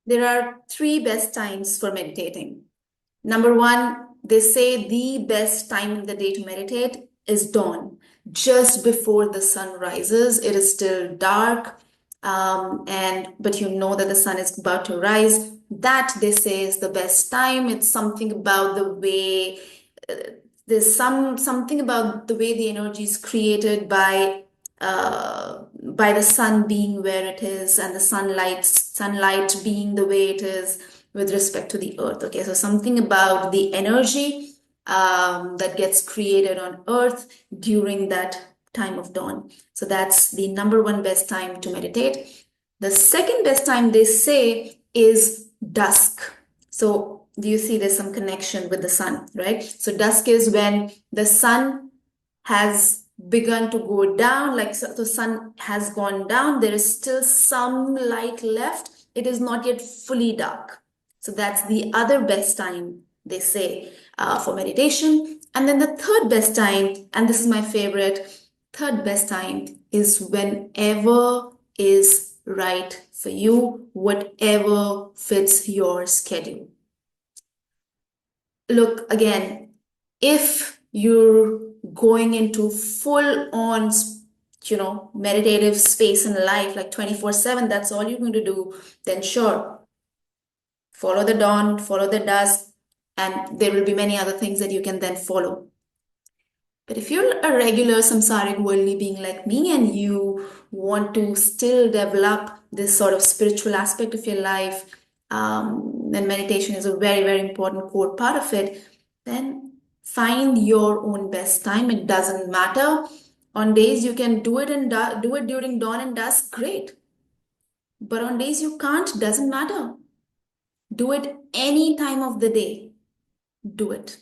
there are three best times for meditating. Number one, they say the best time in the day to meditate is dawn, just before the sun rises. It is still dark, but you know that the sun is about to rise. That they say is the best time. It's something about the way uh, there's something about the way the energy is created by the sun being where it is and the sunlight being the way it is with respect to the earth. Okay, so something about the energy that gets created on earth during that time of dawn. So that's the number one best time to meditate. The second best time they say is dusk. So do you see there's some connection with the sun, right? So dusk is when the sun has begun to go down, like so the sun has gone down, there is still some light left. It is not yet fully dark. So that's the other best time, they say, for meditation. And then the third best time, and this is my favorite, third best time is whenever is right for you, whatever fits your schedule. Look, again, if you're going into full on, meditative space in life, like 24/7, that's all you're going to do, then sure, follow the dawn, follow the dusk, and there will be many other things that you can then follow. But if you're a regular samsaric worldly being like me and you want to still develop this sort of spiritual aspect of your life, then meditation is a very, very important core part of it, then find your own best time. It doesn't matter. On days you can do it and do it during dawn and dusk, great. But on days you can't, doesn't matter. Do it any time of the day. Do it.